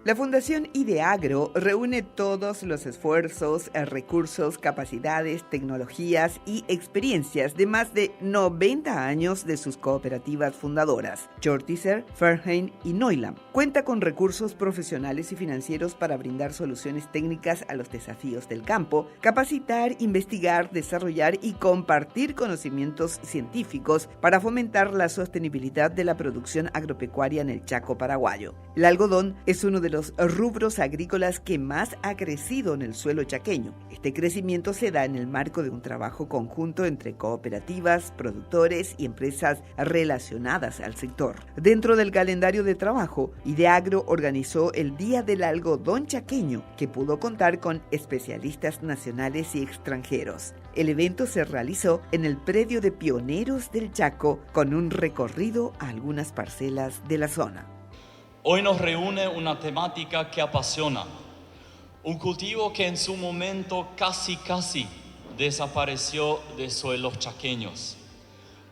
La Fundación Ideagro reúne todos los esfuerzos, recursos, capacidades, tecnologías y experiencias de más de 90 años de sus cooperativas fundadoras, Jortizer, Fernheim y Neulam. Cuenta con recursos profesionales y financieros para brindar soluciones técnicas a los desafíos del campo, capacitar, investigar, desarrollar y compartir conocimientos científicos para fomentar la sostenibilidad de la producción agropecuaria en el Chaco paraguayo. El algodón es uno de los rubros agrícolas que más ha crecido en el suelo chaqueño. Este crecimiento se da en el marco de un trabajo conjunto entre cooperativas, productores y empresas relacionadas al sector. Dentro del calendario de trabajo, Ideagro organizó el Día del Algodón Chaqueño, que pudo contar con especialistas nacionales y extranjeros. El evento se realizó en el predio de Pioneros del Chaco con un recorrido a algunas parcelas de la zona. Hoy nos reúne una temática que apasiona, un cultivo que en su momento casi desapareció de suelos chaqueños.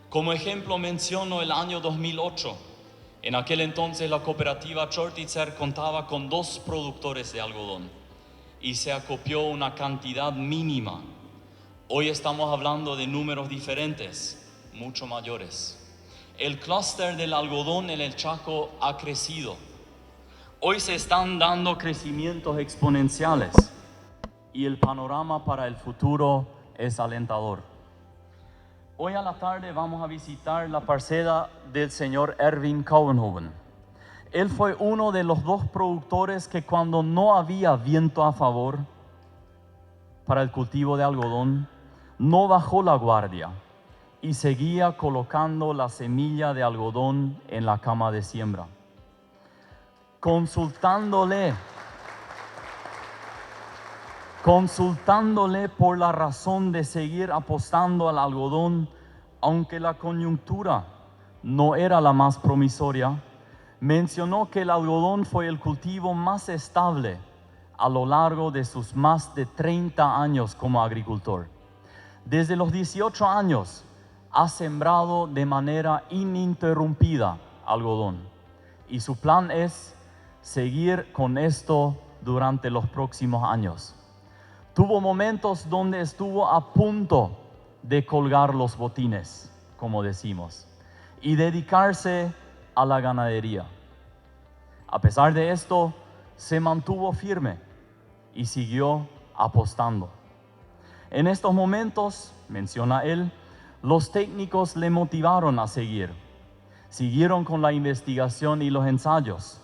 Como ejemplo menciono el año 2008. En aquel entonces la cooperativa Jortizer contaba con 2 productores de algodón y se acopió una cantidad mínima. Hoy estamos hablando de números diferentes, mucho mayores. El clúster del algodón en el Chaco ha crecido. Hoy se están dando crecimientos exponenciales y el panorama para el futuro es alentador. Hoy a la tarde vamos a visitar la parcela del señor Erwin Kouwenhoven. Él fue uno de los 2 productores que cuando no había viento a favor para el cultivo de algodón, no bajó la guardia y seguía colocando la semilla de algodón en la cama de siembra. Consultándole por la razón de seguir apostando al algodón, aunque la coyuntura no era la más promisoria, mencionó que el algodón fue el cultivo más estable a lo largo de sus más de 30 años como agricultor. Desde los 18 años ha sembrado de manera ininterrumpida algodón y su plan es seguir con esto durante los próximos años. Tuvo momentos donde estuvo a punto de colgar los botines, como decimos, y dedicarse a la ganadería. A pesar de esto, se mantuvo firme y siguió apostando. En estos momentos, menciona él, los técnicos le motivaron a seguir. Siguieron con la investigación y los ensayos.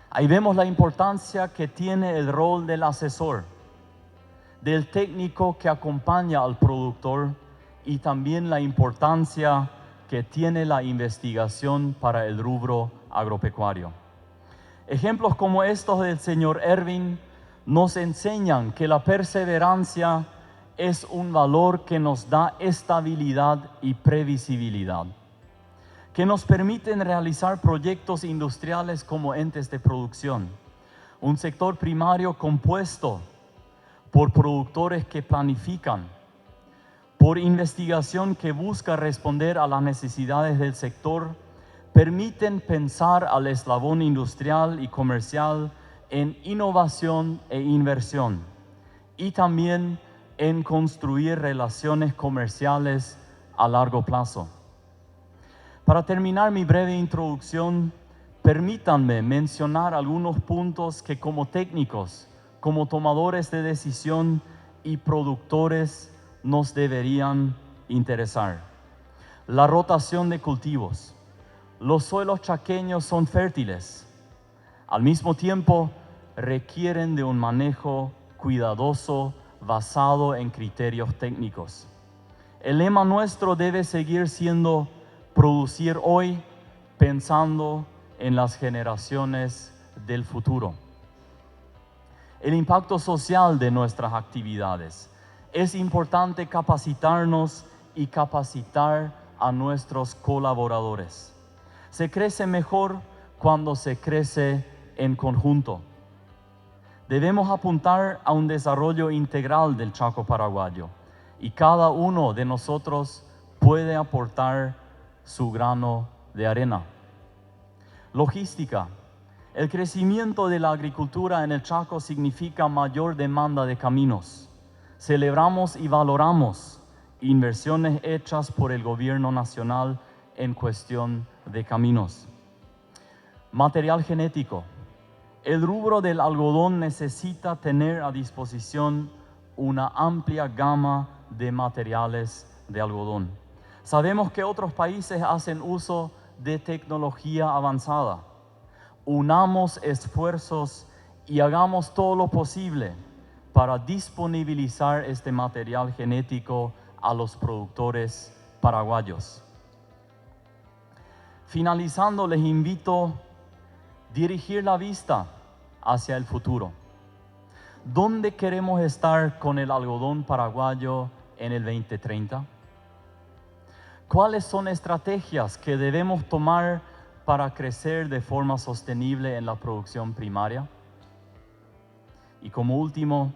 Ahí vemos la importancia que tiene el rol del asesor, del técnico que acompaña al productor y también la importancia que tiene la investigación para el rubro agropecuario. Ejemplos como estos del señor Erwin nos enseñan que la perseverancia es un valor que nos da estabilidad y previsibilidad, que nos permiten realizar proyectos industriales como entes de producción, un sector primario compuesto por productores que planifican, por investigación que busca responder a las necesidades del sector, permiten pensar al eslabón industrial y comercial en innovación e inversión y también en construir relaciones comerciales a largo plazo. Para terminar mi breve introducción, permítanme mencionar algunos puntos que como técnicos, como tomadores de decisión y productores nos deberían interesar. La rotación de cultivos. Los suelos chaqueños son fértiles. Al mismo tiempo, requieren de un manejo cuidadoso basado en criterios técnicos. El lema nuestro debe seguir siendo producir hoy pensando en las generaciones del futuro. El impacto social de nuestras actividades. Es importante capacitarnos y capacitar a nuestros colaboradores. Se crece mejor cuando se crece en conjunto. Debemos apuntar a un desarrollo integral del Chaco paraguayo y cada uno de nosotros puede aportar su grano de arena. Logística. El crecimiento de la agricultura en el Chaco significa mayor demanda de caminos. Celebramos y valoramos inversiones hechas por el gobierno nacional en cuestión de caminos. Material genético. El rubro del algodón necesita tener a disposición una amplia gama de materiales de algodón. Sabemos que otros países hacen uso de tecnología avanzada. Unamos esfuerzos y hagamos todo lo posible para disponibilizar este material genético a los productores paraguayos. Finalizando, les invito a dirigir la vista hacia el futuro. ¿Dónde queremos estar con el algodón paraguayo en el 2030? ¿Cuáles son estrategias que debemos tomar para crecer de forma sostenible en la producción primaria? Y como último,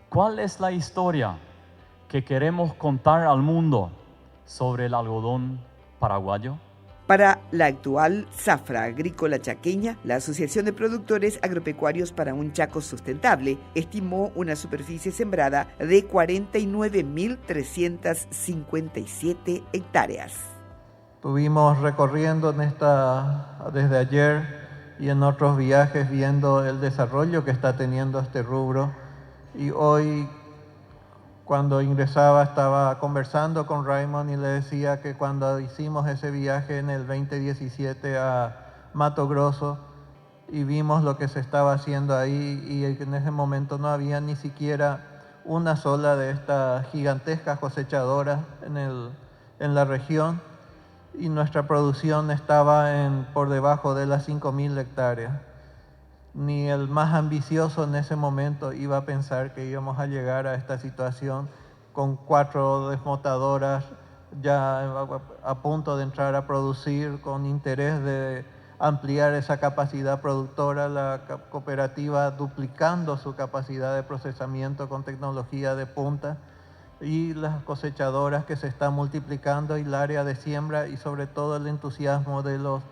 ¿cuál es la historia que queremos contar al mundo sobre el algodón paraguayo? Para la actual zafra agrícola chaqueña, la Asociación de Productores Agropecuarios para un Chaco Sustentable estimó una superficie sembrada de 49.357 hectáreas. Estuvimos recorriendo desde ayer y en otros viajes viendo el desarrollo que está teniendo este rubro, y hoy cuando ingresaba estaba conversando con Raymond y le decía que cuando hicimos ese viaje en el 2017 a Mato Grosso y vimos lo que se estaba haciendo ahí, y en ese momento no había ni siquiera una sola de estas gigantescas cosechadoras en la región, y nuestra producción estaba por debajo de las 5.000 hectáreas. Ni el más ambicioso en ese momento iba a pensar que íbamos a llegar a esta situación con 4 desmotadoras ya a punto de entrar a producir, con interés de ampliar esa capacidad productora, la cooperativa duplicando su capacidad de procesamiento con tecnología de punta, y las cosechadoras que se están multiplicando, y el área de siembra, y sobre todo el entusiasmo de los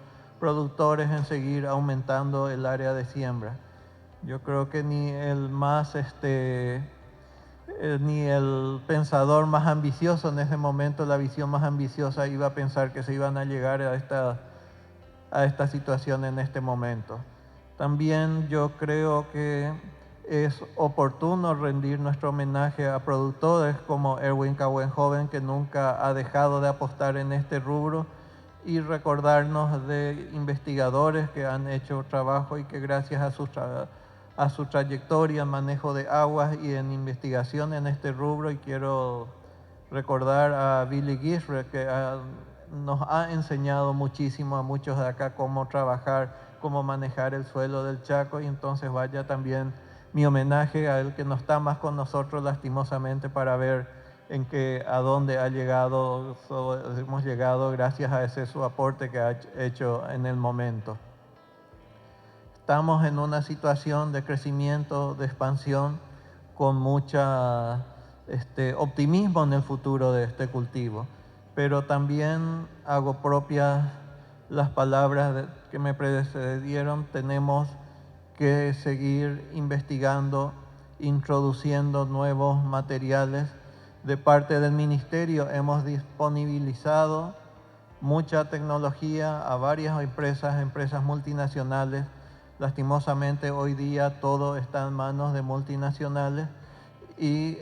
productores en seguir aumentando el área de siembra. Yo creo que ni el pensador más ambicioso en ese momento, la visión más ambiciosa, iba a pensar que se iban a llegar a esta situación en este momento. También yo creo que es oportuno rendir nuestro homenaje a productores como Erwin Cahuenjoven, que nunca ha dejado de apostar en este rubro, y recordarnos de investigadores que han hecho trabajo y que gracias a su trayectoria en manejo de aguas y en investigación en este rubro, y quiero recordar a Billy Gisre, que nos ha enseñado muchísimo a muchos de acá cómo trabajar, cómo manejar el suelo del Chaco, y entonces vaya también mi homenaje a él, que no está más con nosotros lastimosamente, para ver a dónde hemos llegado gracias a ese su aporte que ha hecho en el momento. Estamos en una situación de crecimiento, de expansión, con mucha optimismo en el futuro de este cultivo, pero también hago propias las palabras que me precedieron. Tenemos que seguir investigando, introduciendo nuevos materiales. De parte del Ministerio hemos disponibilizado mucha tecnología a varias empresas multinacionales. Lastimosamente hoy día todo está en manos de multinacionales, y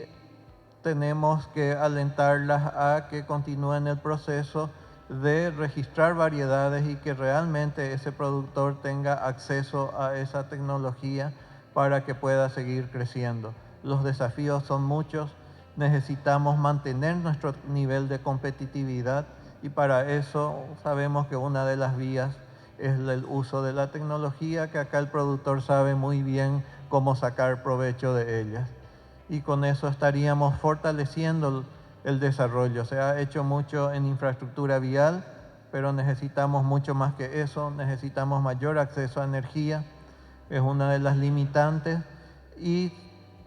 tenemos que alentarlas a que continúen el proceso de registrar variedades y que realmente ese productor tenga acceso a esa tecnología para que pueda seguir creciendo. Los desafíos son muchos. Necesitamos mantener nuestro nivel de competitividad, y para eso sabemos que una de las vías es el uso de la tecnología, que acá el productor sabe muy bien cómo sacar provecho de ellas. Y con eso estaríamos fortaleciendo el desarrollo. Se ha hecho mucho en infraestructura vial, pero necesitamos mucho más que eso. Necesitamos mayor acceso a energía, es una de las limitantes, y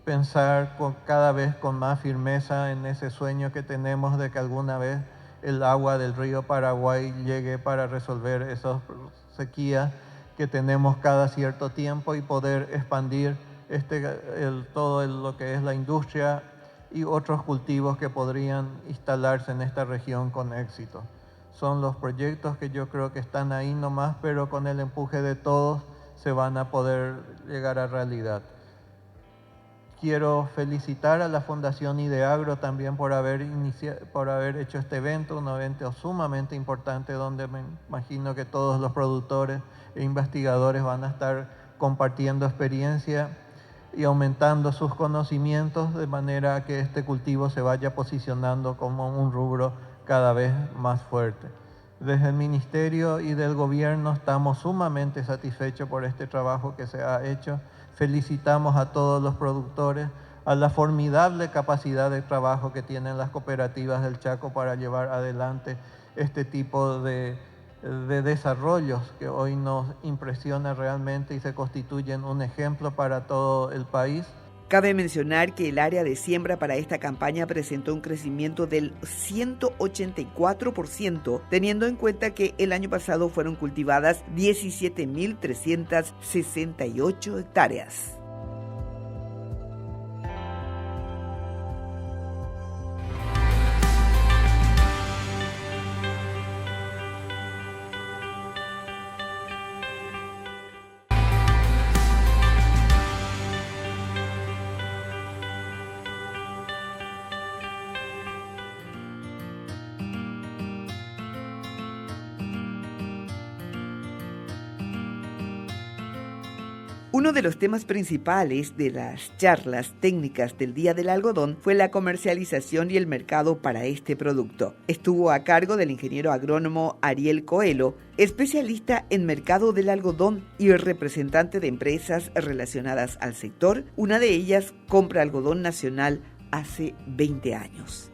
pensar cada vez con más firmeza en ese sueño que tenemos de que alguna vez el agua del río Paraguay llegue para resolver esas sequías que tenemos cada cierto tiempo y poder expandir todo lo que es la industria y otros cultivos que podrían instalarse en esta región con éxito. Son los proyectos que yo creo que están ahí nomás, pero con el empuje de todos se van a poder llegar a realidad. Quiero felicitar a la Fundación Ideagro también por haber hecho este evento, un evento sumamente importante donde me imagino que todos los productores e investigadores van a estar compartiendo experiencia y aumentando sus conocimientos de manera que este cultivo se vaya posicionando como un rubro cada vez más fuerte. Desde el Ministerio y del Gobierno estamos sumamente satisfechos por este trabajo que se ha hecho. Felicitamos a todos los productores, a la formidable capacidad de trabajo que tienen las cooperativas del Chaco para llevar adelante este tipo de desarrollos que hoy nos impresiona realmente y se constituyen un ejemplo para todo el país. Cabe mencionar que el área de siembra para esta campaña presentó un crecimiento del 184%, teniendo en cuenta que el año pasado fueron cultivadas 17.368 hectáreas. Uno de los temas principales de las charlas técnicas del Día del Algodón fue la comercialización y el mercado para este producto. Estuvo a cargo del ingeniero agrónomo Ariel Coelho, especialista en mercado del algodón y representante de empresas relacionadas al sector. Una de ellas compra algodón nacional hace 20 años.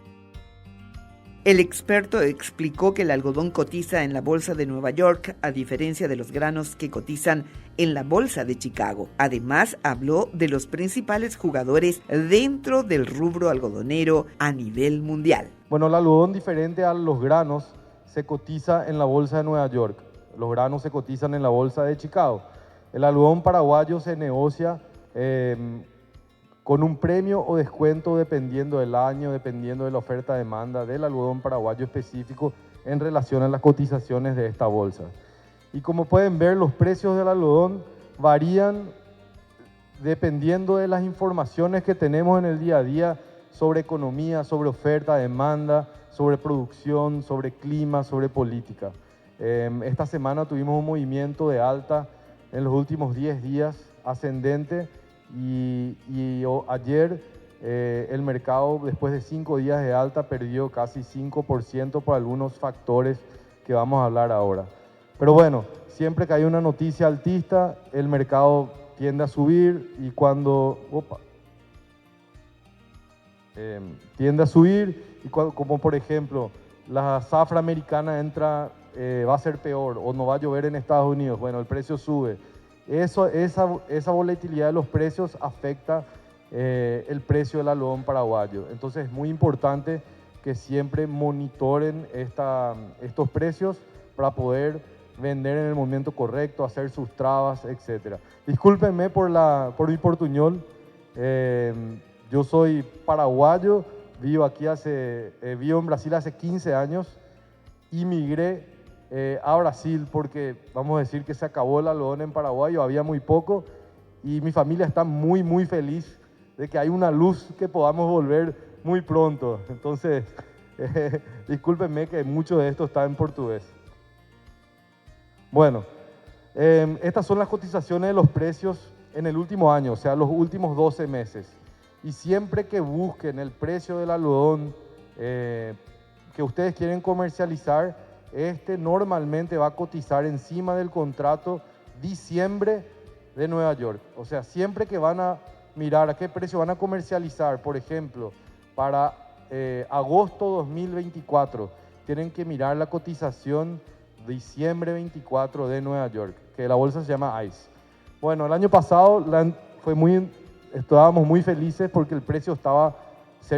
El experto explicó que el algodón cotiza en la Bolsa de Nueva York, a diferencia de los granos que cotizan en la Bolsa de Chicago. Además, habló de los principales jugadores dentro del rubro algodonero a nivel mundial. Bueno, el algodón, diferente a los granos, se cotiza en la Bolsa de Nueva York. Los granos se cotizan en la Bolsa de Chicago. El algodón paraguayo se negocia con un premio o descuento dependiendo del año, dependiendo de la oferta-demanda del algodón paraguayo específico en relación a las cotizaciones de esta bolsa. Y como pueden ver, los precios del algodón varían dependiendo de las informaciones que tenemos en el día a día sobre economía, sobre oferta-demanda, sobre producción, sobre clima, sobre política. Esta semana tuvimos un movimiento de alta en los últimos 10 días ascendente. Y ayer el mercado, después de 5 días de alta, perdió casi 5% por algunos factores que vamos a hablar ahora. Pero bueno, siempre que hay una noticia altista, el mercado tiende a subir y como por ejemplo la zafra americana va a ser peor o no va a llover en Estados Unidos, bueno, el precio sube. Esa volatilidad de los precios afecta el precio del algodón paraguayo. Entonces es muy importante que siempre monitoren estos precios para poder vender en el momento correcto, hacer sus trabas, etc. Discúlpenme por mi portuñol. Yo soy paraguayo, vivo en Brasil hace 15 años y migré a Brasil porque vamos a decir que se acabó el algodón en Paraguay, había muy poco y mi familia está muy muy feliz de que hay una luz que podamos volver muy pronto. Entonces, discúlpenme que mucho de esto está en portugués. Bueno, estas son las cotizaciones de los precios en el último año, o sea, los últimos 12 meses. Y siempre que busquen el precio del algodón que ustedes quieren comercializar, normalmente va a cotizar encima del contrato diciembre de Nueva York. O sea, siempre que van a mirar a qué precio van a comercializar, por ejemplo, para agosto 2024, tienen que mirar la cotización diciembre 24 de Nueva York, que la bolsa se llama ICE. Bueno, el año pasado estábamos muy felices porque el precio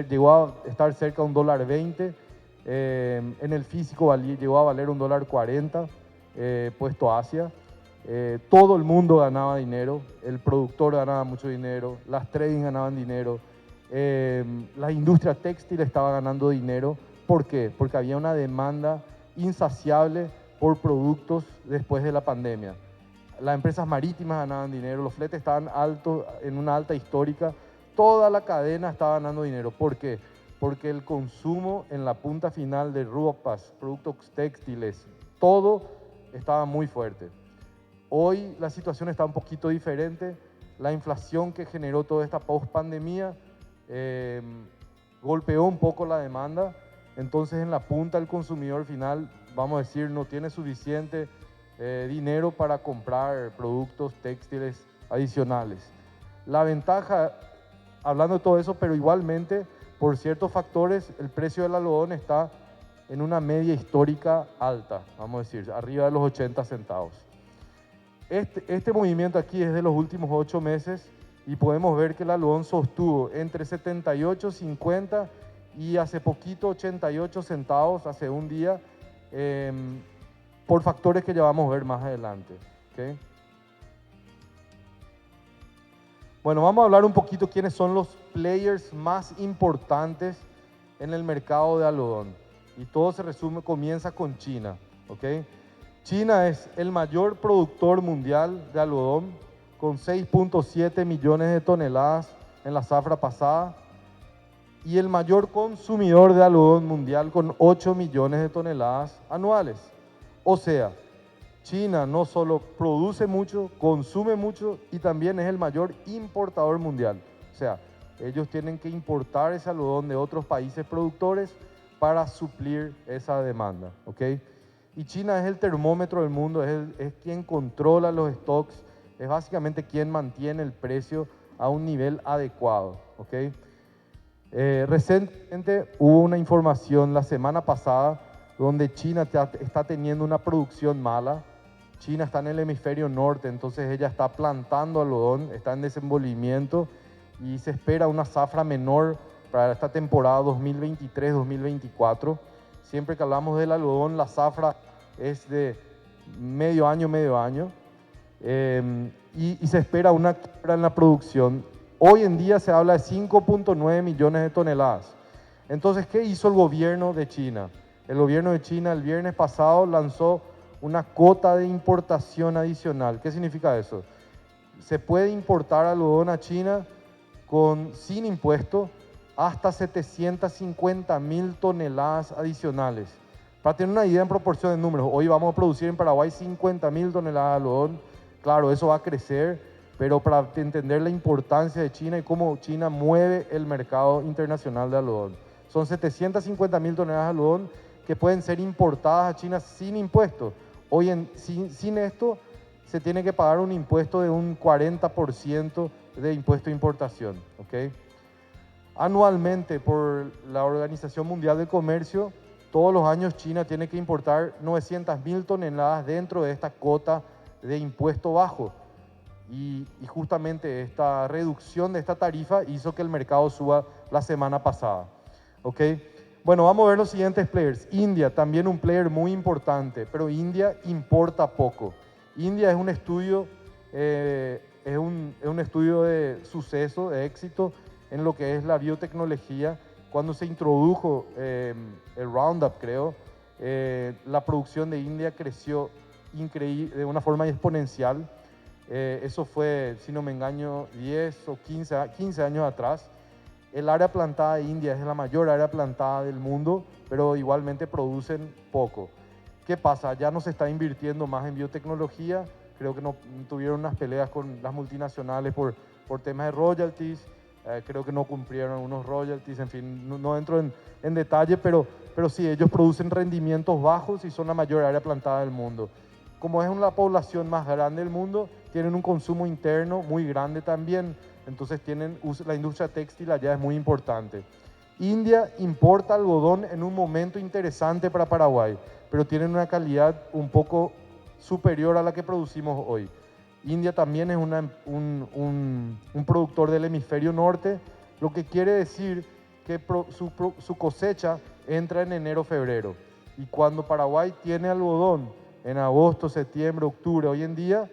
llegó a estar cerca de $1.20. En el físico llegó a valer $1.40, puesto Asia. todo el mundo ganaba dinero, el productor ganaba mucho dinero, las trading ganaban dinero, la industria textil estaba ganando dinero. ¿Por qué? Porque había una demanda insaciable por productos después de la pandemia. Las empresas marítimas ganaban dinero, los fletes estaban altos, en una alta histórica, toda la cadena estaba ganando dinero. ¿Por qué? Porque el consumo en la punta final de ropas, productos textiles, todo estaba muy fuerte. Hoy la situación está un poquito diferente. La inflación que generó toda esta post-pandemia golpeó un poco la demanda. Entonces en la punta el consumidor final, vamos a decir, no tiene suficiente dinero para comprar productos textiles adicionales. La ventaja, hablando de todo eso, pero igualmente, por ciertos factores, el precio del algodón está en una media histórica alta, vamos a decir, arriba de los 80 centavos. Este movimiento aquí es de los últimos 8 meses y podemos ver que el algodón sostuvo entre 78.50 y hace poquito 88 centavos, hace un día, por factores que ya vamos a ver más adelante. ¿Okay? Bueno, vamos a hablar un poquito quiénes son los players más importantes en el mercado de algodón. Y todo se resume, comienza con China. ¿Okay? China es el mayor productor mundial de algodón, con 6.7 millones de toneladas en la zafra pasada, y el mayor consumidor de algodón mundial, con 8 millones de toneladas anuales. O sea, China no solo produce mucho, consume mucho y también es el mayor importador mundial. O sea, ellos tienen que importar ese algodón de otros países productores para suplir esa demanda. ¿Okay? Y China es el termómetro del mundo, es quien controla los stocks, es básicamente quien mantiene el precio a un nivel adecuado. ¿Okay? Recientemente hubo una información la semana pasada donde China está teniendo una producción mala. China está en el hemisferio norte, entonces ella está plantando algodón, está en desenvolvimiento y se espera una zafra menor para esta temporada 2023-2024. Siempre que hablamos del algodón, la zafra es de medio año, y se espera una quiebra en la producción. Hoy en día se habla de 5.9 millones de toneladas. Entonces, ¿qué hizo el gobierno de China? El gobierno de China el viernes pasado lanzó una cuota de importación adicional. ¿Qué significa eso? Se puede importar algodón a China sin impuesto hasta 750.000 toneladas adicionales. Para tener una idea en proporción de números, hoy vamos a producir en Paraguay 50.000 toneladas de algodón. Claro, eso va a crecer, pero para entender la importancia de China y cómo China mueve el mercado internacional de algodón. Son 750.000 toneladas de algodón que pueden ser importadas a China sin impuesto. Sin esto, se tiene que pagar un impuesto de un 40% de impuesto de importación. ¿Okay? Anualmente, por la Organización Mundial del Comercio, todos los años China tiene que importar 900.000 toneladas dentro de esta cuota de impuesto bajo. Y justamente esta reducción de esta tarifa hizo que el mercado suba la semana pasada. ¿Okay? Bueno, vamos a ver los siguientes players. India, también un player muy importante, pero India importa poco. India es un estudio, es un estudio de suceso, de éxito en lo que es la biotecnología. Cuando se introdujo el Roundup, creo, la producción de India creció de una forma exponencial. Eso fue, si no me engaño, 10 o 15 años atrás. El área plantada de India es la mayor área plantada del mundo, pero igualmente producen poco. ¿Qué pasa? Ya no se está invirtiendo más en biotecnología. Creo que no tuvieron unas peleas con las multinacionales por temas de royalties. Creo que no cumplieron unos royalties. En fin, no entro en detalle, pero sí, ellos producen rendimientos bajos y son la mayor área plantada del mundo. Como es la población más grande del mundo, tienen un consumo interno muy grande también. Entonces la industria textil allá es muy importante. India importa algodón en un momento interesante para Paraguay, pero tienen una calidad un poco superior a la que producimos hoy. India también es un productor del hemisferio norte, lo que quiere decir que su cosecha entra en enero-febrero. Y cuando Paraguay tiene algodón en agosto, septiembre, octubre. Hoy en día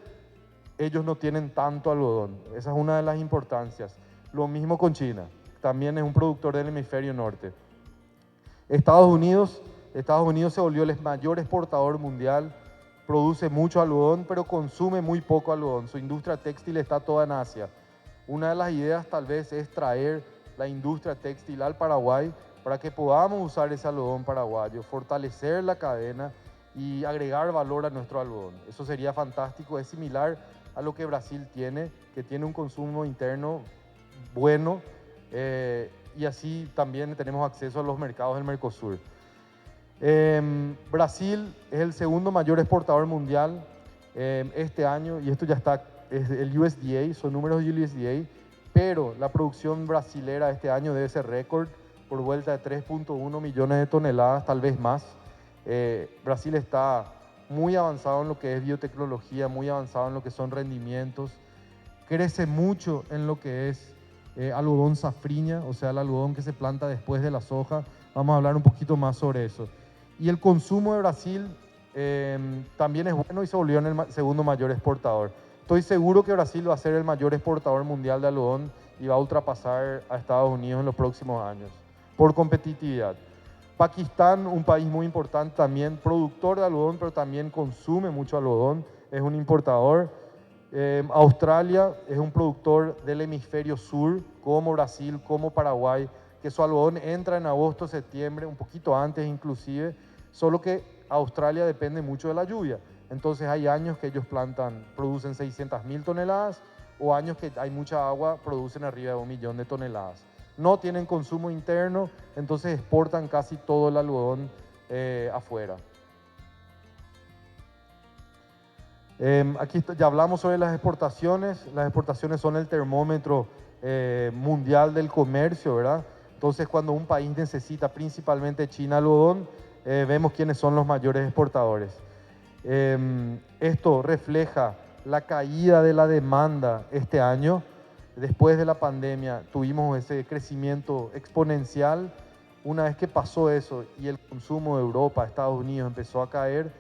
ellos no tienen tanto algodón. Esa es una de las importancias. Lo mismo con China. También es un productor del hemisferio norte. Estados Unidos se volvió el mayor exportador mundial. Produce mucho algodón, pero consume muy poco algodón. Su industria textil está toda en Asia. Una de las ideas tal vez es traer la industria textil al Paraguay para que podamos usar ese algodón paraguayo, fortalecer la cadena y agregar valor a nuestro algodón. Eso sería fantástico, es similar a lo que Brasil tiene, que tiene un consumo interno bueno, y así también tenemos acceso a los mercados del Mercosur. Brasil es el segundo mayor exportador mundial este año, y esto ya está, es el USDA, son números del USDA, pero la producción brasilera este año debe ser récord, por vuelta de 3.1 millones de toneladas, tal vez más. Brasil está muy avanzado en lo que es biotecnología, muy avanzado en lo que son rendimientos, crece mucho en lo que es algodón safriña, o sea, el algodón que se planta después de la soja. Vamos a hablar un poquito más sobre eso. Y el consumo de Brasil también es bueno y se volvió en el segundo mayor exportador. Estoy seguro que Brasil va a ser el mayor exportador mundial de algodón y va a ultrapasar a Estados Unidos en los próximos años, por competitividad. Pakistán, un país muy importante también, productor de algodón, pero también consume mucho algodón, es un importador. Australia es un productor del hemisferio sur, como Brasil, como Paraguay, que su algodón entra en agosto, septiembre, un poquito antes inclusive, solo que Australia depende mucho de la lluvia. Entonces hay años que ellos producen 600.000 toneladas, o años que hay mucha agua, producen arriba de 1 millón de toneladas. No tienen consumo interno, entonces exportan casi todo el algodón afuera. Aquí ya hablamos sobre las exportaciones. Las exportaciones son el termómetro mundial del comercio, ¿verdad? Entonces, cuando un país necesita, principalmente China, algodón, vemos quiénes son los mayores exportadores. Esto refleja la caída de la demanda este año. Después de la pandemia tuvimos ese crecimiento exponencial. Una vez que pasó eso y el consumo de Europa, Estados Unidos empezó a caer,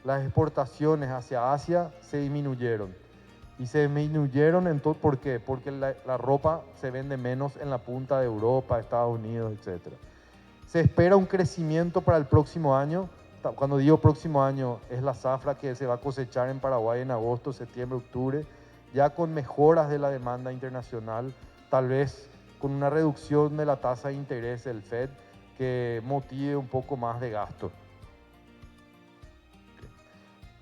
las exportaciones hacia Asia se disminuyeron. Y se disminuyeron, ¿por qué? Porque la ropa se vende menos en la punta de Europa, Estados Unidos, etc. Se espera un crecimiento para el próximo año. Cuando digo próximo año, es la zafra que se va a cosechar en Paraguay en agosto, septiembre, octubre, ya con mejoras de la demanda internacional, tal vez con una reducción de la tasa de interés del FED que motive un poco más de gasto.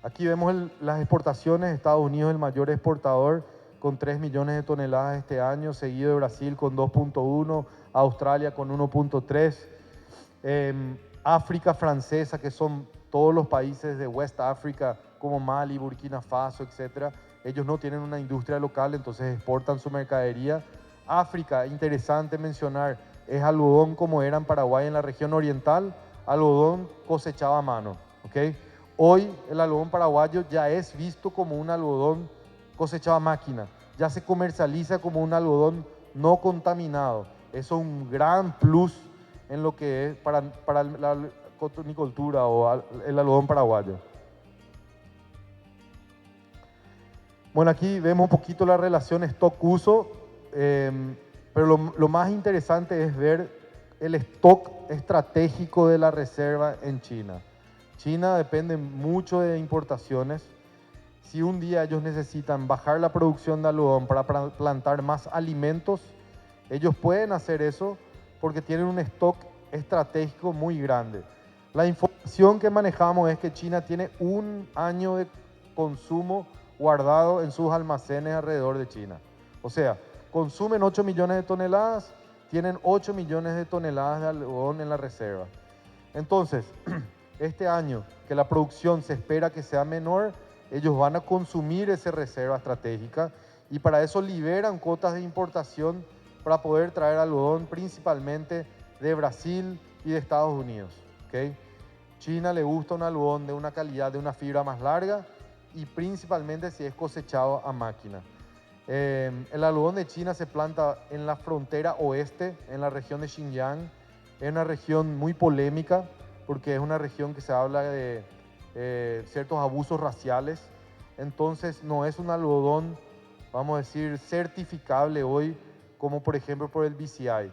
Aquí vemos las exportaciones. Estados Unidos es el mayor exportador con 3 millones de toneladas este año, seguido de Brasil con 2.1, Australia con 1.3, África francesa, que son todos los países de West África como Mali, Burkina Faso, etc. Ellos no tienen una industria local, entonces exportan su mercadería. África, interesante mencionar, es algodón como era en Paraguay en la región oriental, algodón cosechado a mano, ¿ok? Hoy el algodón paraguayo ya es visto como un algodón cosechado a máquina, ya se comercializa como un algodón no contaminado. Eso es un gran plus en lo que es para la cotonicultura o el algodón paraguayo. Bueno, aquí vemos un poquito la relación stock-uso, pero lo más interesante es ver el stock estratégico de la reserva en China. China depende mucho de importaciones. Si un día ellos necesitan bajar la producción de algodón para plantar más alimentos, ellos pueden hacer eso porque tienen un stock estratégico muy grande. La información que manejamos es que China tiene 1 año de consumo guardado en sus almacenes alrededor de China. O sea, consumen 8 millones de toneladas, tienen 8 millones de toneladas de algodón en la reserva. Entonces, este año que la producción se espera que sea menor, ellos van a consumir esa reserva estratégica y para eso liberan cuotas de importación para poder traer algodón principalmente de Brasil y de Estados Unidos, ¿okay? China le gusta un algodón de una calidad, de una fibra más larga y principalmente si es cosechado a máquina. El algodón de China se planta en la frontera oeste, en la región de Xinjiang. Es una región muy polémica porque es una región que se habla de ciertos abusos raciales. Entonces no es un algodón, vamos a decir, certificable hoy, como por ejemplo por el BCI.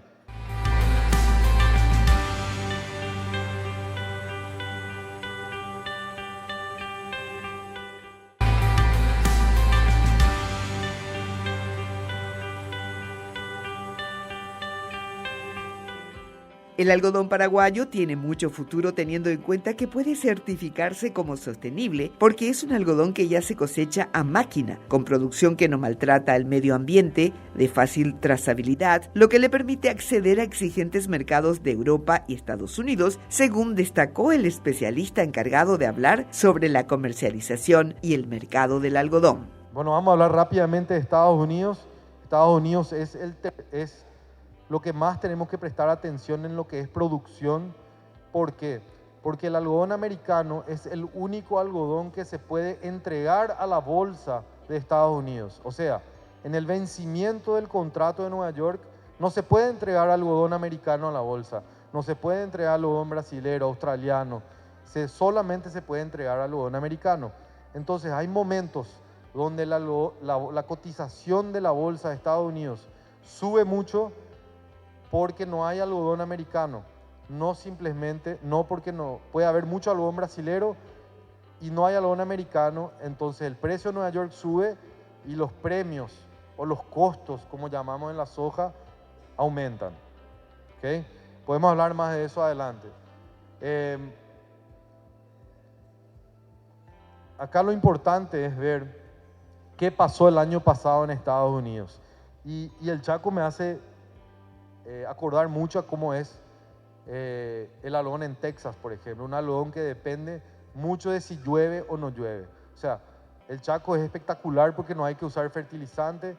El algodón paraguayo tiene mucho futuro teniendo en cuenta que puede certificarse como sostenible porque es un algodón que ya se cosecha a máquina, con producción que no maltrata al medio ambiente, de fácil trazabilidad, lo que le permite acceder a exigentes mercados de Europa y Estados Unidos, según destacó el especialista encargado de hablar sobre la comercialización y el mercado del algodón. Bueno, vamos a hablar rápidamente de Estados Unidos. Estados Unidos es lo que más tenemos que prestar atención en lo que es producción. ¿Por qué? Porque el algodón americano es el único algodón que se puede entregar a la bolsa de Estados Unidos. O sea, en el vencimiento del contrato de Nueva York no se puede entregar algodón americano a la bolsa, no se puede entregar algodón brasilero, australiano, solamente se puede entregar algodón americano. Entonces hay momentos donde la cotización de la bolsa de Estados Unidos sube mucho porque no hay algodón americano, no simplemente, no porque no, puede haber mucho algodón brasilero y no hay algodón americano, entonces el precio de Nueva York sube y los premios o los costos, como llamamos en la soja, aumentan. ¿Okay? Podemos hablar más de eso adelante. Acá lo importante es ver qué pasó el año pasado en Estados Unidos. Y el Chaco me hace acordar mucho a cómo es el algodón en Texas, por ejemplo. Un algodón que depende mucho de si llueve o no llueve. O sea, el Chaco es espectacular porque no hay que usar fertilizante,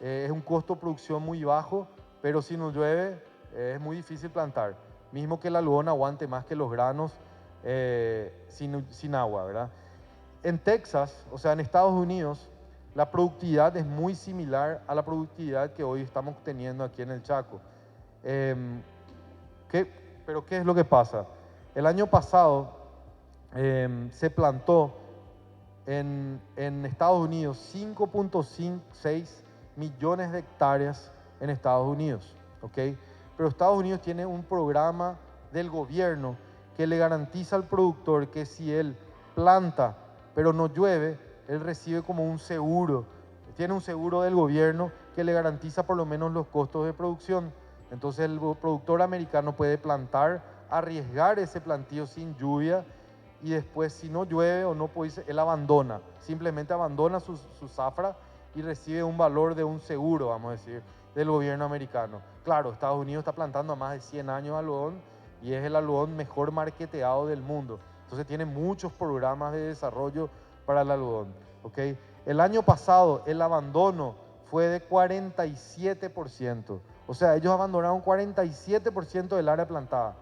es un costo de producción muy bajo, pero si no llueve es muy difícil plantar. Mismo que el algodón aguante más que los granos sin agua, ¿verdad? En Texas, o sea, en Estados Unidos, la productividad es muy similar a la productividad que hoy estamos teniendo aquí en el Chaco. Pero ¿qué es lo que pasa? El año pasado se plantó en Estados Unidos 5.6 millones de hectáreas en Estados Unidos, ¿ok? Pero Estados Unidos tiene un programa del gobierno que le garantiza al productor que si él planta pero no llueve, él recibe como un seguro, tiene un seguro del gobierno que le garantiza por lo menos los costos de producción. Entonces el productor americano puede plantar, arriesgar ese plantío sin lluvia y después si no llueve o no puede, él abandona, simplemente abandona su zafra y recibe un valor de un seguro, vamos a decir, del gobierno americano. Claro, Estados Unidos está plantando a más de 100 años algodón y es el algodón mejor marketeado del mundo. Entonces tiene muchos programas de desarrollo para el algodón, ¿ok? El año pasado el abandono fue de 47%. O sea, ellos abandonaron 47% del área plantada.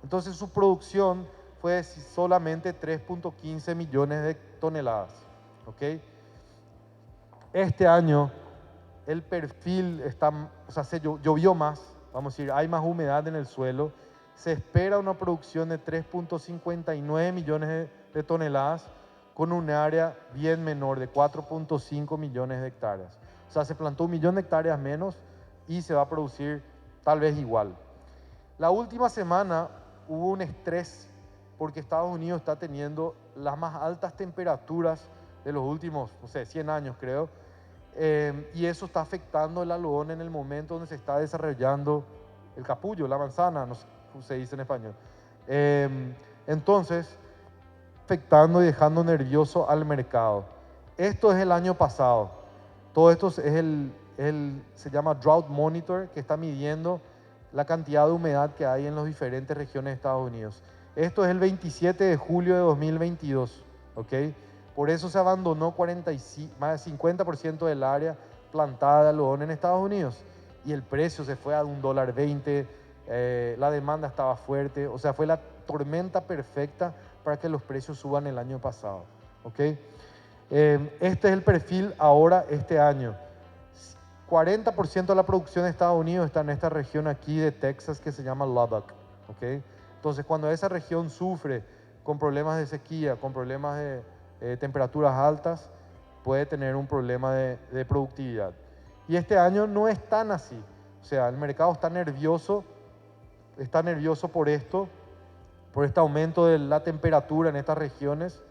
Entonces su producción fue de solamente 3.15 millones de toneladas, ¿ok? Este año el perfil está, o sea, llovió más, vamos a decir, hay más humedad en el suelo. Se espera una producción de 3.59 millones de toneladas con un área bien menor de 4.5 millones de hectáreas. O sea, se plantó 1 millón de hectáreas menos y se va a producir tal vez igual. La última semana hubo un estrés porque Estados Unidos está teniendo las más altas temperaturas de los últimos, no sé, 100 años creo, y eso está afectando el algodón en el momento donde se está desarrollando el capullo, la manzana, no sé cómo se dice en español. Entonces, afectando y dejando nervioso al mercado. Esto es el año pasado. Todo esto es se llama Drought Monitor, que está midiendo la cantidad de humedad que hay en las diferentes regiones de Estados Unidos. Esto es el 27 de julio de 2022, ¿ok? Por eso se abandonó más del 50% del área plantada de algodón en Estados Unidos y el precio se fue a $1.20, la demanda estaba fuerte, o sea, fue la tormenta perfecta para que los precios suban el año pasado, ¿ok? Este es el perfil ahora, este año. 40% de la producción de Estados Unidos está en esta región aquí de Texas que se llama Lubbock, ¿ok? Entonces, cuando esa región sufre con problemas de sequía, con problemas de temperaturas altas, puede tener un problema de productividad. Y este año no es tan así. O sea, el mercado está nervioso por esto, por este aumento de la temperatura en estas regiones.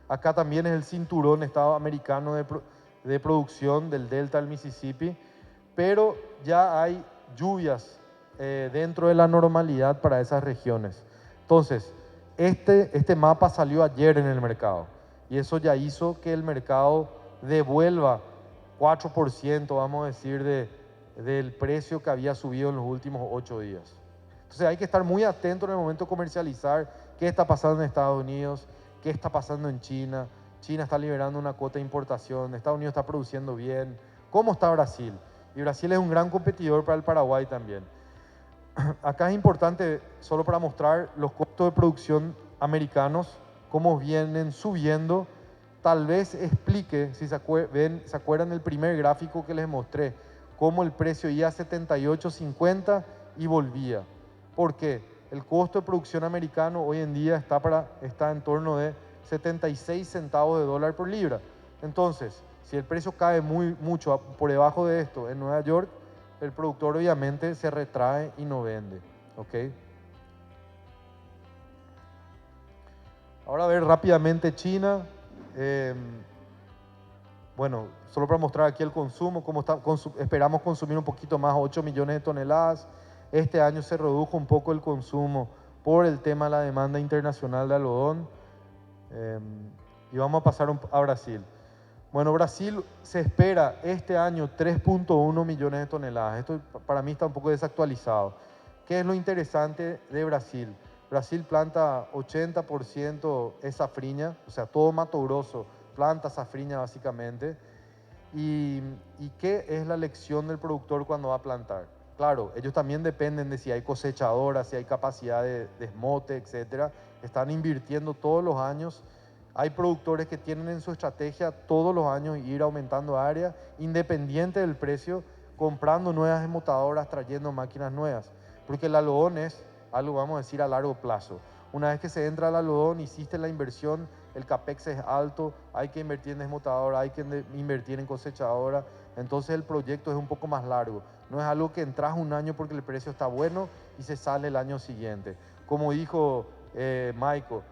Acá también es el cinturón estado americano de producción del delta del Mississippi, pero ya hay lluvias dentro de la normalidad para esas regiones. Entonces, este mapa salió ayer en el mercado y eso ya hizo que el mercado devuelva 4%, vamos a decir, del precio que había subido en los últimos 8 días. Entonces hay que estar muy atento en el momento de comercializar qué está pasando en Estados Unidos, qué está pasando en China. China está liberando una cuota de importación, Estados Unidos está produciendo bien. ¿Cómo está Brasil? Y Brasil es un gran competidor para el Paraguay también. Acá es importante, solo para mostrar los costos de producción americanos, cómo vienen subiendo. Tal vez explique, si se acuerdan del primer gráfico que les mostré, cómo el precio iba a 78.50 y volvía. ¿Por qué? El costo de producción americano hoy en día está en torno de 76 centavos de dólar por libra. Entonces, si el precio cae mucho por debajo de esto en Nueva York, el productor obviamente se retrae y no vende. ¿Ok? Ahora a ver rápidamente China. Bueno, solo para mostrar aquí el consumo, cómo esperamos consumir un poquito más, 8 millones de toneladas. Este año se redujo un poco el consumo por el tema de la demanda internacional de algodón. Y vamos a pasar a Brasil. Bueno, Brasil se espera este año 3.1 millones de toneladas. Esto para mí está un poco desactualizado. ¿Qué es lo interesante de Brasil? Brasil planta 80% es safriña, o sea, todo Mato Grosso planta safriña básicamente. ¿Y qué es la lección del productor cuando va a plantar? Claro, ellos también dependen de si hay cosechadoras, si hay capacidad de desmote, etc. Están invirtiendo todos los años. Hay productores que tienen en su estrategia todos los años ir aumentando área, independiente del precio, comprando nuevas desmotadoras, trayendo máquinas nuevas. Porque el algodón es algo, vamos a decir, a largo plazo. Una vez que se entra al algodón, hiciste la inversión, el capex es alto, hay que invertir en desmotadora, hay que invertir en cosechadora. Entonces el proyecto es un poco más largo. No es algo que entras un año porque el precio está bueno y se sale el año siguiente. Como dijo Michael,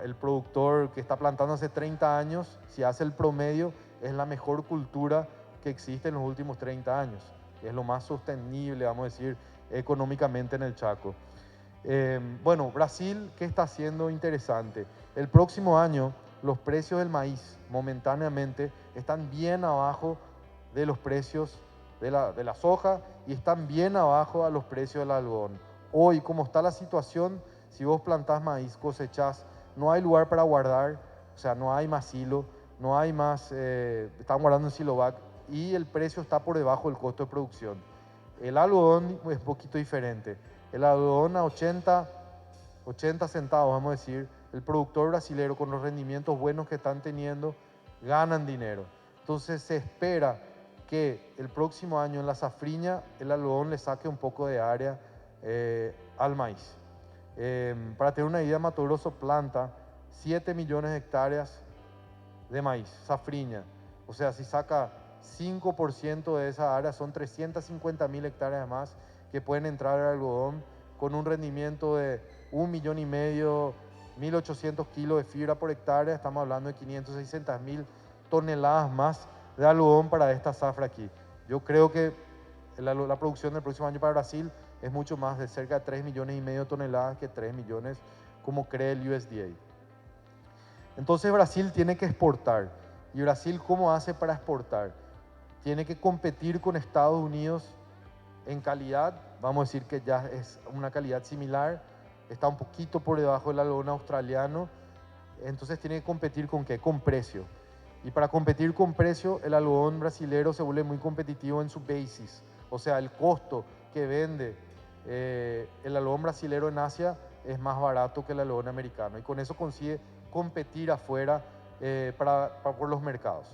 el productor que está plantando hace 30 años, si hace el promedio, es la mejor cultura que existe en los últimos 30 años. Es lo más sostenible, vamos a decir, económicamente en el Chaco. Bueno, Brasil, ¿qué está haciendo interesante? El próximo año los precios del maíz momentáneamente están bien abajo de los precios de la soja y están bien abajo a los precios del algodón. Hoy, como está la situación, si vos plantás maíz, cosechás, no hay lugar para guardar, o sea, no hay más silo, no hay más, están guardando en silovac y el precio está por debajo del costo de producción. El algodón es un poquito diferente. El algodón a 80 centavos, vamos a decir, el productor brasilero con los rendimientos buenos que están teniendo, ganan dinero. Entonces se espera que el próximo año en la safriña el algodón le saque un poco de área al maíz. Para tener una idea, Mato Grosso planta 7 millones de hectáreas de maíz, safriña. O sea, si saca 5% de esa área, son 350.000 hectáreas más que pueden entrar al algodón con un rendimiento de 1,5 millones, 1.800 kilos de fibra por hectárea. Estamos hablando de 500.000 toneladas más de algodón para esta zafra aquí. Yo creo que la producción del próximo año para Brasil es mucho más, de cerca de 3,5 millones de toneladas que 3 millones como cree el USDA. Entonces Brasil tiene que exportar. ¿Y Brasil cómo hace para exportar? Tiene que competir con Estados Unidos en calidad, vamos a decir que ya es una calidad similar, está un poquito por debajo del algodón australiano, entonces tiene que competir ¿con qué? Con precio. Y para competir con precio, el algodón brasilero se vuelve muy competitivo en su basis, o sea, el costo que vende el algodón brasilero en Asia es más barato que el algodón americano y con eso consigue competir afuera por los mercados.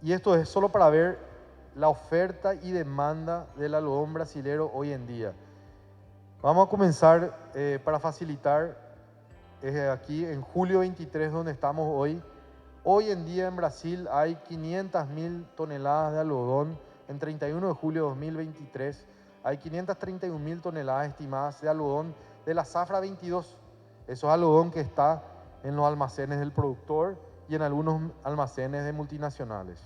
Y esto es solo para ver la oferta y demanda del algodón brasilero hoy en día. Vamos a comenzar para facilitar aquí en julio 23, donde estamos hoy. Hoy en día en Brasil hay 500.000 toneladas de algodón. En 31 de julio de 2023 hay 531.000 toneladas estimadas de algodón de la zafra 22. Eso es algodón que está en los almacenes del productor y en algunos almacenes de multinacionales.